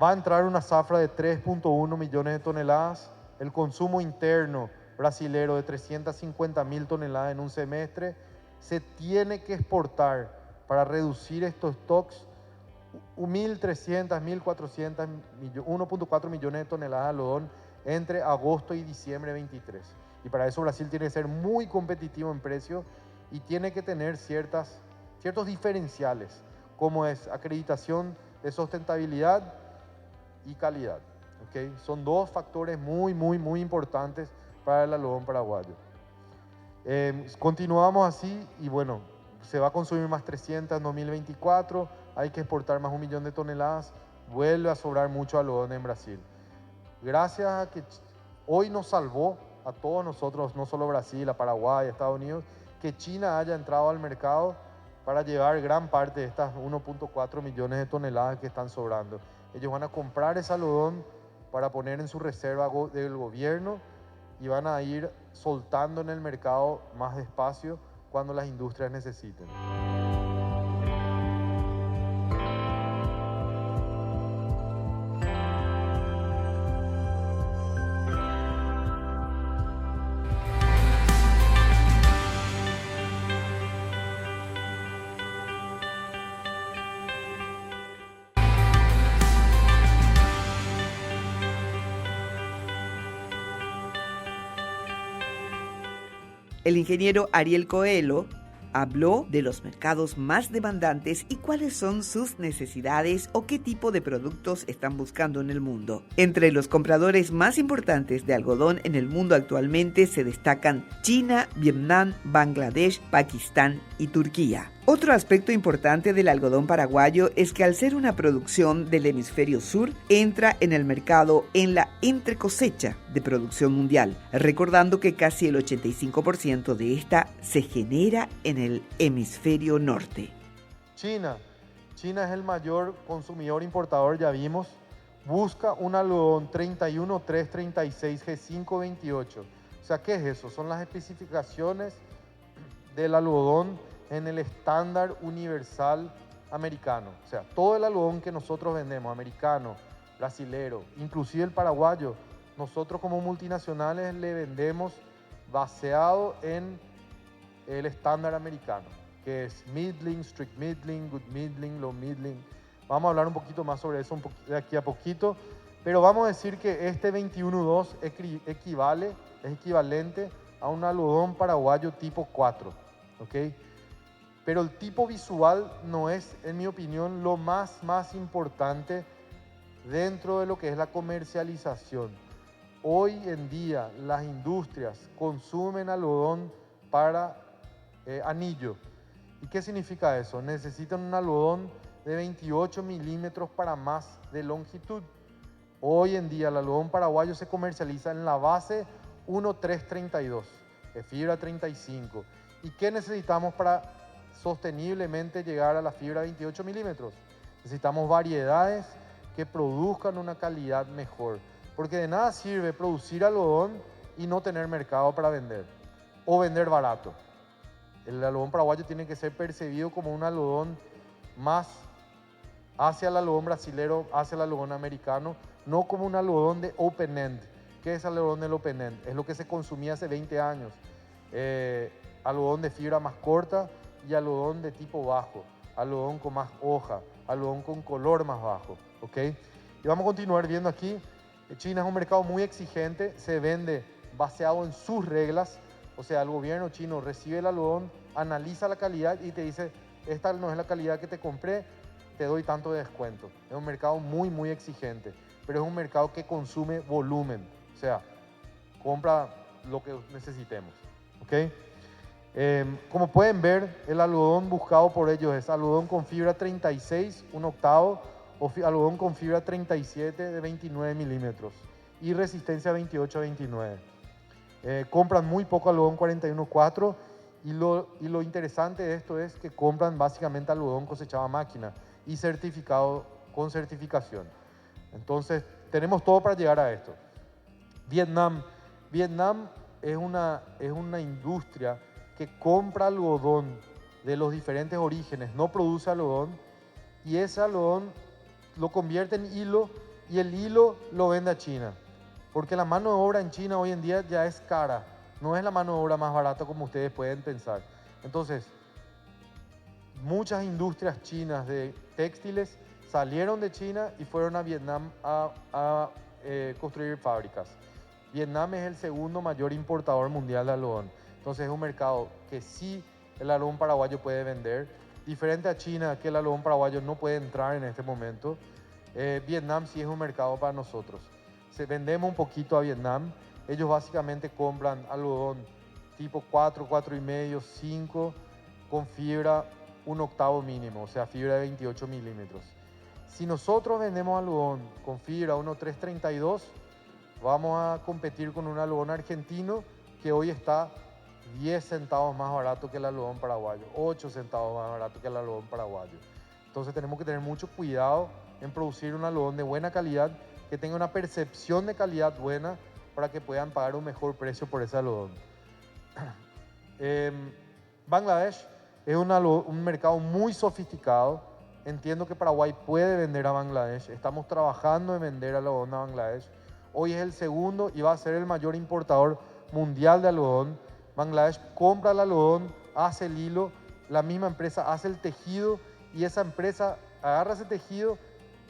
Va a entrar una zafra de 3.1 millones de toneladas. El consumo interno brasilero de 350.000 toneladas en un semestre. Se tiene que exportar para reducir estos stocks 1.300, 1.400, 1.4 millones de toneladas de algodón entre agosto y diciembre 23. Y para eso Brasil tiene que ser muy competitivo en precio y tiene que tener ciertos diferenciales, como es acreditación de sustentabilidad y calidad. ¿Okay? Son dos factores muy importantes para el algodón paraguayo. Continuamos así y bueno, se va a consumir más 300 en 2024, hay que exportar más 1 millón de toneladas, vuelve a sobrar mucho algodón en Brasil. Gracias a que hoy nos salvó a todos nosotros, no solo Brasil, a Paraguay, a Estados Unidos, que China haya entrado al mercado para llevar gran parte de estas 1.4 millones de toneladas que están sobrando. Ellos van a comprar ese algodón para poner en su reserva del gobierno y van a ir soltando en el mercado más despacio cuando las industrias necesiten. El ingeniero Ariel Coelho habló de los mercados más demandantes y cuáles son sus necesidades o qué tipo de productos están buscando en el mundo. Entre los compradores más importantes de algodón en el mundo actualmente se destacan China, Vietnam, Bangladesh, Pakistán y Turquía. Otro aspecto importante del algodón paraguayo es que al ser una producción del hemisferio sur, entra en el mercado en la entrecosecha de producción mundial, recordando que casi el 85% de esta se genera en el hemisferio norte. China es el mayor consumidor importador, ya vimos, busca un algodón 31336 G528. O sea, ¿qué es eso? Son las especificaciones del algodón en el estándar universal americano. O sea, todo el algodón que nosotros vendemos, americano, brasilero, inclusive el paraguayo, nosotros como multinacionales le vendemos baseado en el estándar americano, que es middling, strict middling, good middling, low middling. Vamos a hablar un poquito más sobre eso de aquí a poquito, pero vamos a decir que este 21.2 es equivalente a un algodón paraguayo tipo 4, ¿ok? Pero el tipo visual no es, en mi opinión, lo más importante dentro de lo que es la comercialización. Hoy en día las industrias consumen algodón para anillo. ¿Y qué significa eso? Necesitan un algodón de 28 milímetros para más de longitud. Hoy en día el algodón paraguayo se comercializa en la base 1.332, de fibra 35. ¿Y qué necesitamos para sosteniblemente llegar a la fibra 28 milímetros? Necesitamos variedades que produzcan una calidad mejor, porque de nada sirve producir algodón y no tener mercado para vender o vender barato. El algodón paraguayo tiene que ser percibido como un algodón más hacia el algodón brasilero, hacia el algodón americano, no como un algodón de open end. ¿Qué es el algodón del open end? Es lo que se consumía hace 20 años. Algodón de fibra más corta y algodón de tipo bajo, algodón con más hoja, algodón con color más bajo, ¿ok? Y vamos a continuar viendo aquí. China es un mercado muy exigente, se vende baseado en sus reglas, o sea, el gobierno chino recibe el algodón, analiza la calidad y te dice, esta no es la calidad que te compré, te doy tanto de descuento. Es un mercado muy exigente, pero es un mercado que consume volumen, o sea, compra lo que necesitemos, ¿ok? Como pueden ver, el algodón buscado por ellos es algodón con fibra 36, un octavo, o algodón con fibra 37 de 29 milímetros y resistencia 28 a 29. Compran muy poco algodón 41.4 y lo interesante de esto es que compran básicamente algodón cosechado a máquina y certificado con certificación. Entonces, tenemos todo para llegar a esto. Vietnam es una industria que compra algodón de los diferentes orígenes, no produce algodón y ese algodón lo convierte en hilo y el hilo lo vende a China. Porque la mano de obra en China hoy en día ya es cara, no es la mano de obra más barata como ustedes pueden pensar. Entonces, muchas industrias chinas de textiles salieron de China y fueron a Vietnam a construir fábricas. Vietnam es el segundo mayor importador mundial de algodón. Entonces es un mercado que sí el algodón paraguayo puede vender. Diferente a China, que el algodón paraguayo no puede entrar en este momento. Vietnam sí es un mercado para nosotros. Vendemos un poquito a Vietnam. Ellos básicamente compran algodón tipo 4, 4,5, 5 con fibra 1/8 mínimo, o sea, fibra de 28 milímetros. Si nosotros vendemos algodón con fibra 1,332, vamos a competir con un algodón argentino que hoy está 10 centavos más barato que el algodón paraguayo, 8 centavos más barato que el algodón paraguayo. Entonces tenemos que tener mucho cuidado en producir un algodón de buena calidad, que tenga una percepción de calidad buena para que puedan pagar un mejor precio por ese algodón. Bangladesh es un mercado muy sofisticado. Entiendo que Paraguay puede vender a Bangladesh. Estamos trabajando en vender algodón a Bangladesh. Hoy es el segundo y va a ser el mayor importador mundial de algodón. Bangladesh compra el algodón, hace el hilo, la misma empresa hace el tejido y esa empresa agarra ese tejido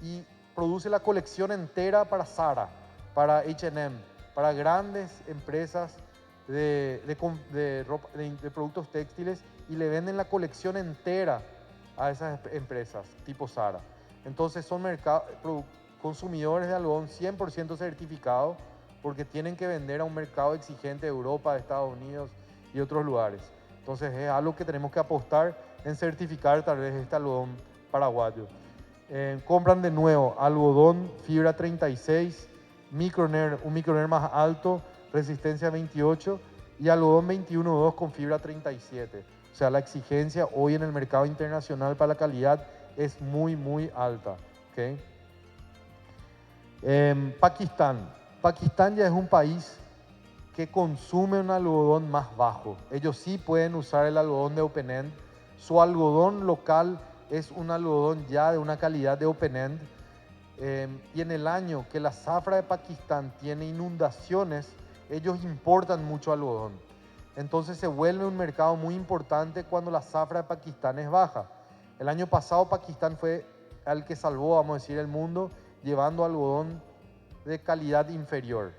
y produce la colección entera para Zara, para H&M, para grandes empresas de productos textiles y le venden la colección entera a esas empresas tipo Zara. Entonces son consumidores de algodón 100% certificados porque tienen que vender a un mercado exigente de Europa, de Estados Unidos y otros lugares. Entonces es algo que tenemos que apostar en certificar tal vez este algodón paraguayo. Compran de nuevo algodón fibra 36, microner, un microner más alto, resistencia 28 y algodón 21.2 con fibra 37. O sea, la exigencia hoy en el mercado internacional para la calidad es muy, muy alta. ¿Okay? Pakistán ya es un país que consume un algodón más bajo. Ellos sí pueden usar el algodón de open end. Su algodón local es un algodón ya de una calidad de open end. Y en el año que la zafra de Pakistán tiene inundaciones, ellos importan mucho algodón. Entonces se vuelve un mercado muy importante cuando la zafra de Pakistán es baja. El año pasado Pakistán fue el que salvó, vamos a decir, el mundo llevando algodón de calidad inferior.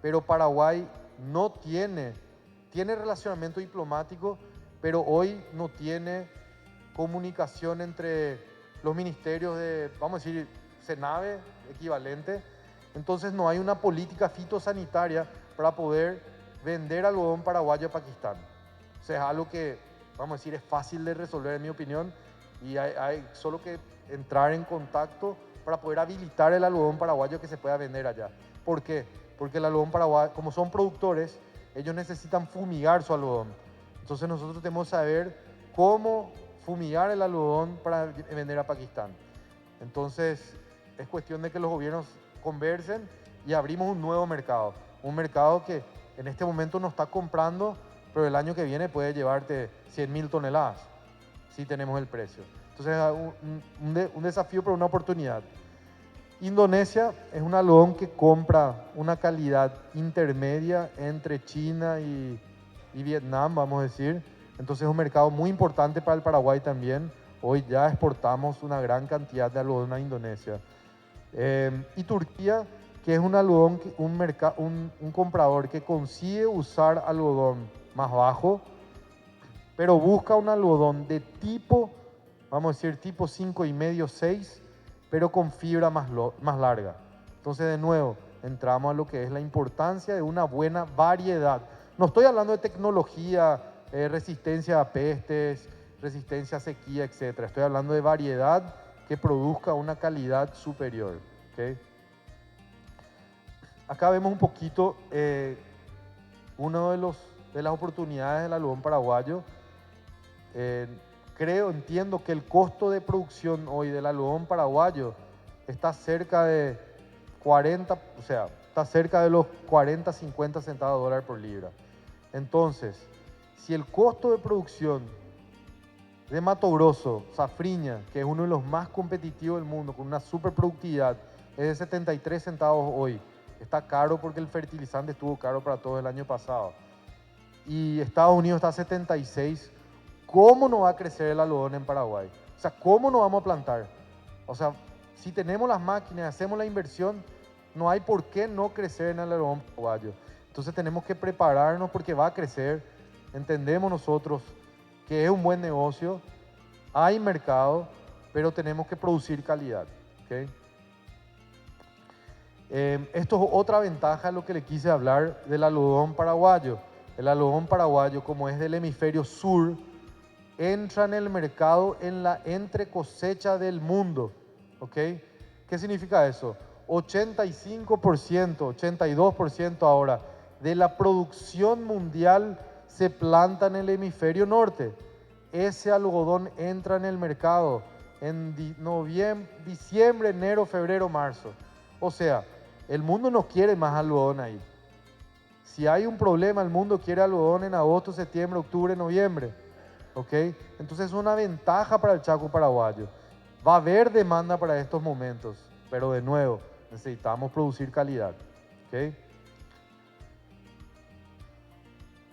Pero Paraguay no tiene relacionamiento diplomático, pero hoy no tiene comunicación entre los ministerios de, vamos a decir, CENAVE equivalente. Entonces no hay una política fitosanitaria para poder vender algodón paraguayo a Pakistán. O sea, es algo que, vamos a decir, es fácil de resolver en mi opinión y hay solo que entrar en contacto para poder habilitar el algodón paraguayo que se pueda vender allá. ¿Por qué? Porque el algodón paraguayo, como son productores, ellos necesitan fumigar su algodón. Entonces nosotros tenemos que saber cómo fumigar el algodón para vender a Pakistán. Entonces es cuestión de que los gobiernos conversen y abrimos un nuevo mercado. Un mercado que en este momento no está comprando, pero el año que viene puede llevarte 100.000 toneladas si tenemos el precio. Entonces es un desafío pero una oportunidad. Indonesia es un algodón que compra una calidad intermedia entre China y Vietnam, vamos a decir. Entonces es un mercado muy importante para el Paraguay también. Hoy ya exportamos una gran cantidad de algodón a Indonesia. Y Turquía, que es un algodón, un comprador que consigue usar algodón más bajo, pero busca un algodón de tipo, vamos a decir, tipo 5,5, 6, pero con fibra más larga. Entonces, de nuevo, entramos a lo que es la importancia de una buena variedad. No estoy hablando de tecnología, resistencia a pestes, resistencia a sequía, etc. Estoy hablando de variedad que produzca una calidad superior. ¿Okay? Acá vemos un poquito Una de las oportunidades del algodón paraguayo, entiendo que el costo de producción hoy del algodón paraguayo está cerca de 40, o sea, está cerca de los 40, 50 centavos de dólar por libra. Entonces, si el costo de producción de Mato Grosso, Safriña, que es uno de los más competitivos del mundo, con una superproductividad, es de 73 centavos hoy. Está caro porque el fertilizante estuvo caro para todo el año pasado. Y Estados Unidos está a 76. ¿Cómo no va a crecer el algodón en Paraguay? O sea, ¿cómo no vamos a plantar? O sea, si tenemos las máquinas, hacemos la inversión, no hay por qué no crecer en el algodón paraguayo. Entonces tenemos que prepararnos porque va a crecer. Entendemos nosotros que es un buen negocio, hay mercado, pero tenemos que producir calidad. ¿Okay? Esto es otra ventaja de lo que le quise hablar del algodón paraguayo. El algodón paraguayo, como es del hemisferio sur, entra en el mercado en la entre cosecha del mundo. ¿Ok? ¿Qué significa eso? 85%, 82% ahora de la producción mundial se planta en el hemisferio norte. Ese algodón entra en el mercado en diciembre, enero, febrero, marzo. O sea, el mundo no quiere más algodón ahí. Si hay un problema, el mundo quiere algodón en agosto, septiembre, octubre, noviembre. ¿Ok? Entonces es una ventaja para el Chaco paraguayo. Va a haber demanda para estos momentos, pero de nuevo, necesitamos producir calidad. ¿Ok?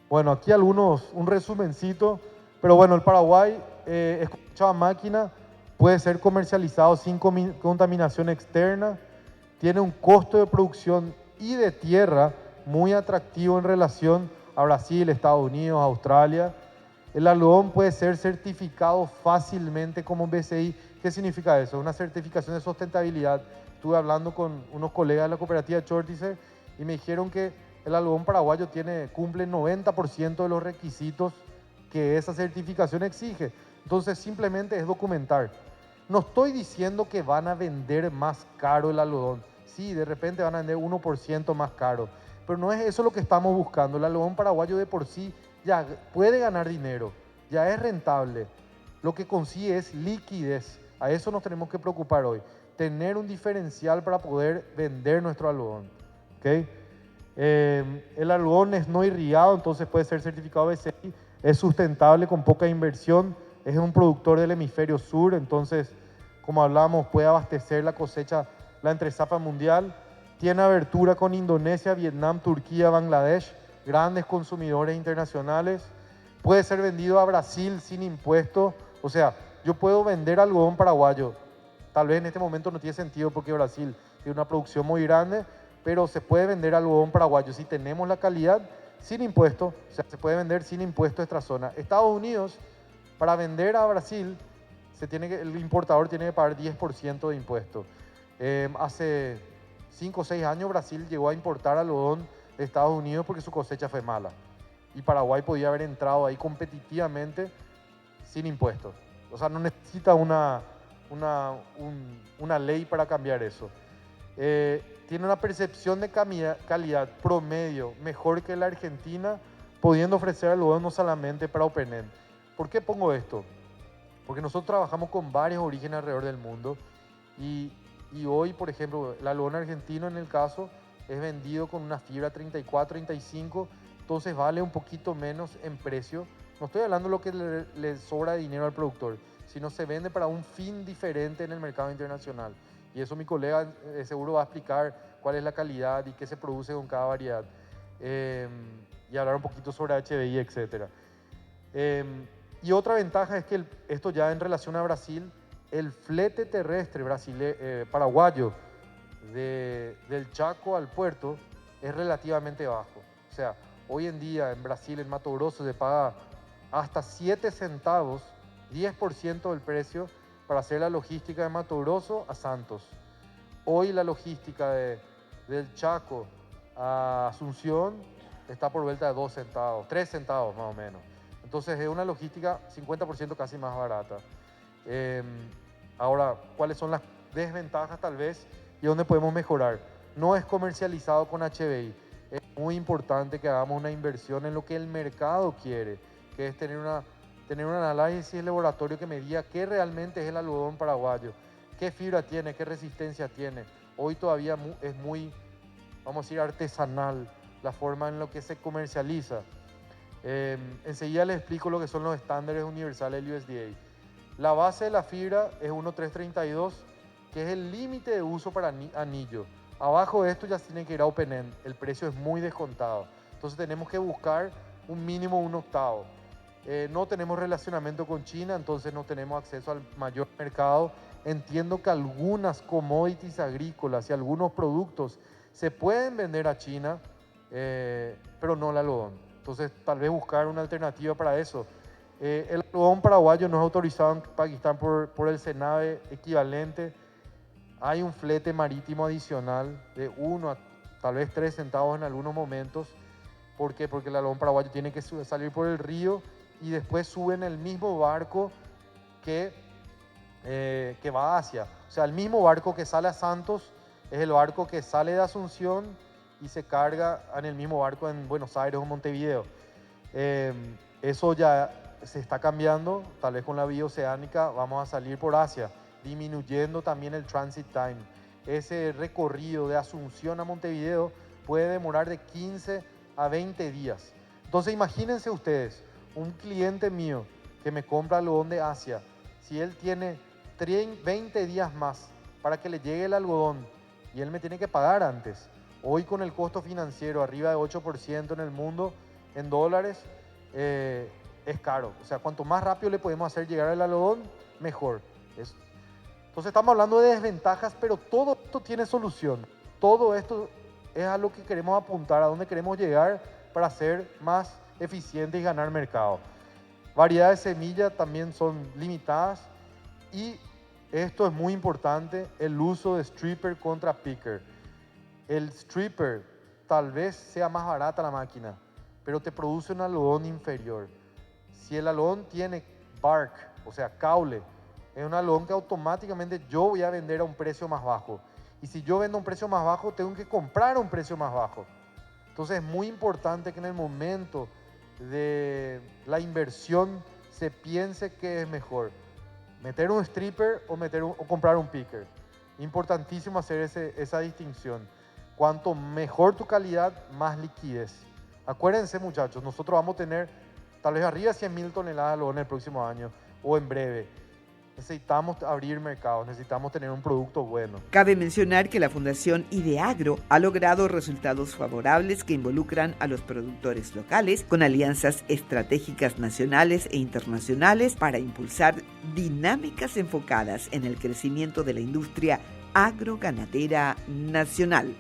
Bueno, aquí un resumencito, pero bueno, el Paraguay es cosecha a máquina, puede ser comercializado sin contaminación externa, tiene un costo de producción y de tierra muy atractivo en relación a Brasil, Estados Unidos, Australia. El algodón puede ser certificado fácilmente como BCI. ¿Qué significa eso? Una certificación de sustentabilidad. Estuve hablando con unos colegas de la cooperativa Chortizer y me dijeron que el algodón paraguayo cumple el 90% de los requisitos que esa certificación exige. Entonces simplemente es documentar. No estoy diciendo que van a vender más caro el algodón. Sí, de repente van a vender 1% más caro. Pero no es eso lo que estamos buscando. El algodón paraguayo de por sí ya puede ganar dinero, ya es rentable. Lo que consigue es liquidez. A eso nos tenemos que preocupar hoy. Tener un diferencial para poder vender nuestro algodón. ¿Okay? El algodón es no irrigado, entonces puede ser certificado BCI. Es sustentable con poca inversión. Es un productor del hemisferio sur, entonces, como hablamos, puede abastecer la cosecha, la entre-zafra mundial. Tiene abertura con Indonesia, Vietnam, Turquía, Bangladesh, grandes consumidores internacionales. Puede ser vendido a Brasil sin impuestos. O sea, yo puedo vender algodón paraguayo. Tal vez en este momento no tiene sentido porque Brasil tiene una producción muy grande, pero se puede vender algodón paraguayo si tenemos la calidad sin impuestos. O sea, se puede vender sin impuestos esta zona. Estados Unidos, para vender a Brasil, el importador tiene que pagar 10% de impuestos. Hace 5 o 6 años Brasil llegó a importar algodón de Estados Unidos porque su cosecha fue mala. Y Paraguay podía haber entrado ahí competitivamente sin impuestos. O sea, no necesita una ley para cambiar eso. Tiene una percepción de calidad promedio mejor que la Argentina, pudiendo ofrecer algodón no solamente para Open End. ¿Por qué pongo esto? Porque nosotros trabajamos con varios orígenes alrededor del mundo y hoy, por ejemplo, el algodón argentino en el caso es vendido con una fibra 34, 35, entonces vale un poquito menos en precio. No estoy hablando de lo que le sobra de dinero al productor, sino se vende para un fin diferente en el mercado internacional. Y eso mi colega seguro va a explicar cuál es la calidad y qué se produce con cada variedad. Y hablar un poquito sobre HBI, etc. Y otra ventaja es que esto ya en relación a Brasil, el flete terrestre paraguayo del Chaco al puerto es relativamente bajo. O sea, hoy en día en Brasil, en Mato Grosso, se paga hasta 7 centavos, 10% del precio para hacer la logística de Mato Grosso a Santos. Hoy la logística del Chaco a Asunción está por vuelta de 2 centavos, 3 centavos más o menos. Entonces es una logística 50% casi más barata. Ahora, ¿cuáles son las desventajas tal vez y dónde podemos mejorar? No es comercializado con HBI. es muy importante que hagamos una inversión en lo que el mercado quiere, que es tener un análisis de laboratorio que me diga qué realmente es el algodón paraguayo, qué fibra tiene, qué resistencia tiene. Hoy todavía es muy, vamos a decir, artesanal la forma en la que se comercializa. Enseguida les explico lo que son los estándares universales del USDA. La base de la fibra es 1.332, que es el límite de uso para anillo. Abajo de esto ya tiene que ir a open end, el precio es muy descontado. Entonces tenemos que buscar un mínimo 1/8. No tenemos relacionamiento con China, entonces no tenemos acceso al mayor mercado. Entiendo que algunas commodities agrícolas y algunos productos se pueden vender a China, pero no el algodón. Entonces tal vez buscar una alternativa para eso. El algodón paraguayo no es autorizado en Pakistán por el SENAVE equivalente. Hay un flete marítimo adicional de 1 a tal vez 3 centavos en algunos momentos. ¿Por qué? Porque el algodón paraguayo tiene que salir por el río y después sube en el mismo barco que va a Asia. O sea, el mismo barco que sale a Santos es el barco que sale de Asunción y se carga en el mismo barco en Buenos Aires o Montevideo. Eso ya se está cambiando, tal vez con la vía oceánica vamos a salir por Asia, disminuyendo también el transit time. Ese recorrido de Asunción a Montevideo puede demorar de 15 a 20 días. Entonces imagínense ustedes, un cliente mío que me compra algodón de Asia, si él tiene 20 días más para que le llegue el algodón y él me tiene que pagar antes, hoy con el costo financiero arriba de 8% en el mundo, en dólares, es caro. O sea, cuanto más rápido le podemos hacer llegar el algodón, mejor. Entonces estamos hablando de desventajas, pero todo esto tiene solución. Todo esto es a lo que queremos apuntar, a dónde queremos llegar para ser más eficientes y ganar mercado. Variedades de semillas también son limitadas y esto es muy importante, el uso de stripper contra picker. El stripper tal vez sea más barata la máquina, pero te produce un algodón inferior. Si el algodón tiene bark, o sea, caule, es un algodón que automáticamente yo voy a vender a un precio más bajo. Y si yo vendo a un precio más bajo, tengo que comprar a un precio más bajo. Entonces es muy importante que en el momento de la inversión se piense qué es mejor, meter un stripper o comprar un picker. Importantísimo hacer esa distinción. Cuanto mejor tu calidad, más liquidez. Acuérdense, muchachos, nosotros vamos a tener tal vez arriba de 100.000 toneladas de algodón el próximo año o en breve. Necesitamos abrir mercados, necesitamos tener un producto bueno. Cabe mencionar que la Fundación Ideagro ha logrado resultados favorables que involucran a los productores locales con alianzas estratégicas nacionales e internacionales para impulsar dinámicas enfocadas en el crecimiento de la industria agroganadera nacional.